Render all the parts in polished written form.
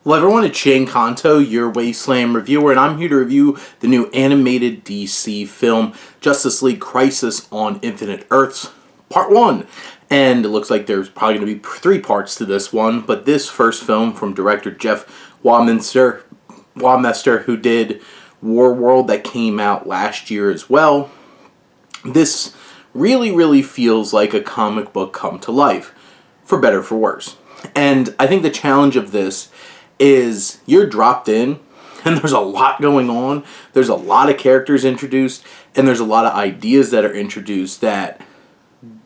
Hello everyone, it's Shane Kanto, your Wasteland reviewer, and I'm here to review the new animated DC film, Justice League Crisis on Infinite Earths, Part 1. And it looks like there's probably going to be 3 parts to this one, but this first film from director Jeff Wamester, who did Warworld that came out last year as well, this really feels like a comic book come to life, for better or for worse. And I think the challenge of this is you're dropped in and there's a lot going on. There's a lot of characters introduced and there's a lot of ideas that are introduced that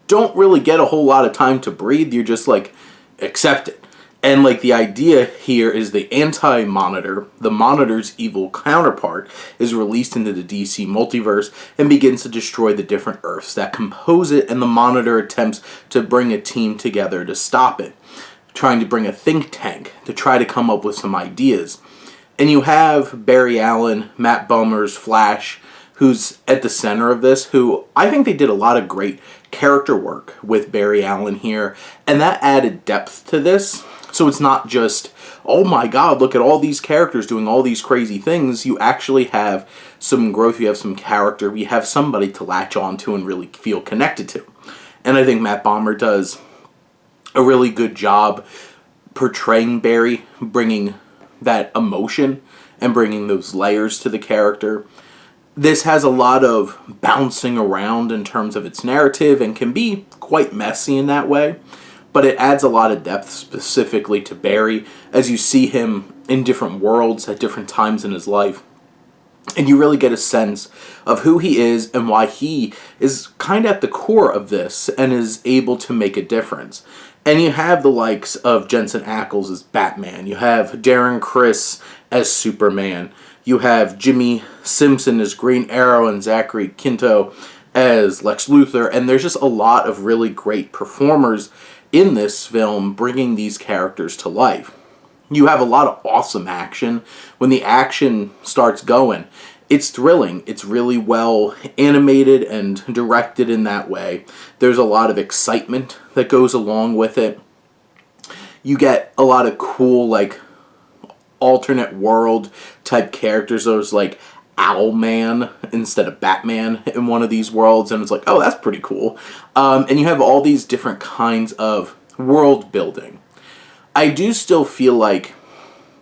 don't really get a whole lot of time to breathe. You're just like, accept it. And like the idea here is the Anti-Monitor, the Monitor's evil counterpart, is released into the DC Multiverse and begins to destroy the different Earths that compose it, and the Monitor attempts to bring a team together to stop it, trying to bring a think tank to try to come up with some ideas. And you have Barry Allen, Matt Bomer's Flash, who's at the center of this, who I think they did a lot of great character work with Barry Allen here, and that added depth to this. So it's not just, oh my god, look at all these characters doing all these crazy things. You actually have some growth, you have some character, you have somebody to latch on to and really feel connected to. And I think Matt Bomer does a really good job portraying Barry, bringing that emotion and bringing those layers to the character. This has a lot of bouncing around in terms of its narrative and can be quite messy in that way, but it adds a lot of depth specifically to Barry as you see him in different worlds at different times in his life. And you really get a sense of who he is and why he is kind of at the core of this and is able to make a difference. And you have the likes of Jensen Ackles as Batman. You have Darren Criss as Superman. You have Jimmy Simpson as Green Arrow and Zachary Quinto as Lex Luthor. And there's just a lot of really great performers in this film bringing these characters to life. You have a lot of awesome action. When the action starts going, it's thrilling. It's really well animated and directed in that way. There's a lot of excitement that goes along with it. You get a lot of cool, like, alternate world type characters. There's like Owlman instead of Batman in one of these worlds, and it's like, oh, that's pretty cool. And you have all these different kinds of world building. I do still feel like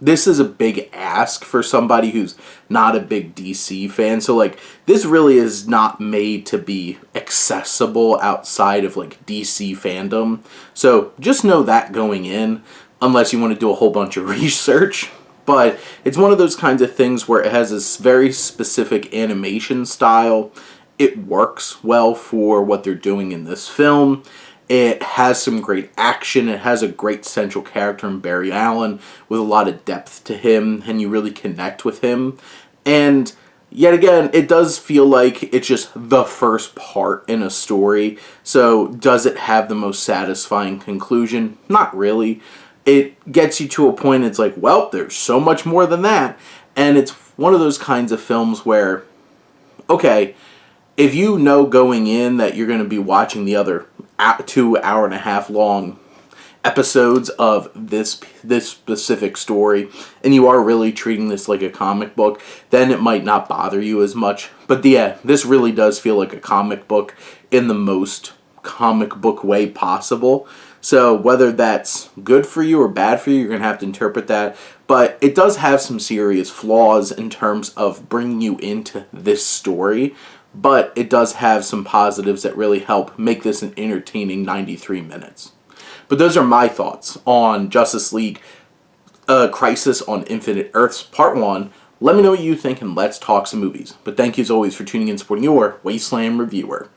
this is a big ask for somebody who's not a big DC fan. So like this really is not made to be accessible outside of like DC fandom. So just know that going in, unless you want to do a whole bunch of research. But it's one of those kinds of things where it has this very specific animation style. It works well for what they're doing in this film. It has some great action. It has a great central character in Barry Allen with a lot of depth to him, and you really connect with him. And yet again, it does feel like it's just the first part in a story. So does it have the most satisfying conclusion? Not really. It gets you to a point, it's like, well, there's so much more than that. And it's one of those kinds of films where, okay, if you know going in that you're going to be watching the other 2 hour-and-a-half long episodes of this specific story, and you are really treating this like a comic book, then it might not bother you as much. But yeah, this really does feel like a comic book in the most comic book way possible. So whether that's good for you or bad for you, you're going to have to interpret that. But it does have some serious flaws in terms of bringing you into this story. But it does have some positives that really help make this an entertaining 93 minutes. But those are my thoughts on Justice League Crisis on Infinite Earths Part 1. Let me know what you think and let's talk some movies. But thank you as always for tuning in and supporting your Wasteland reviewer.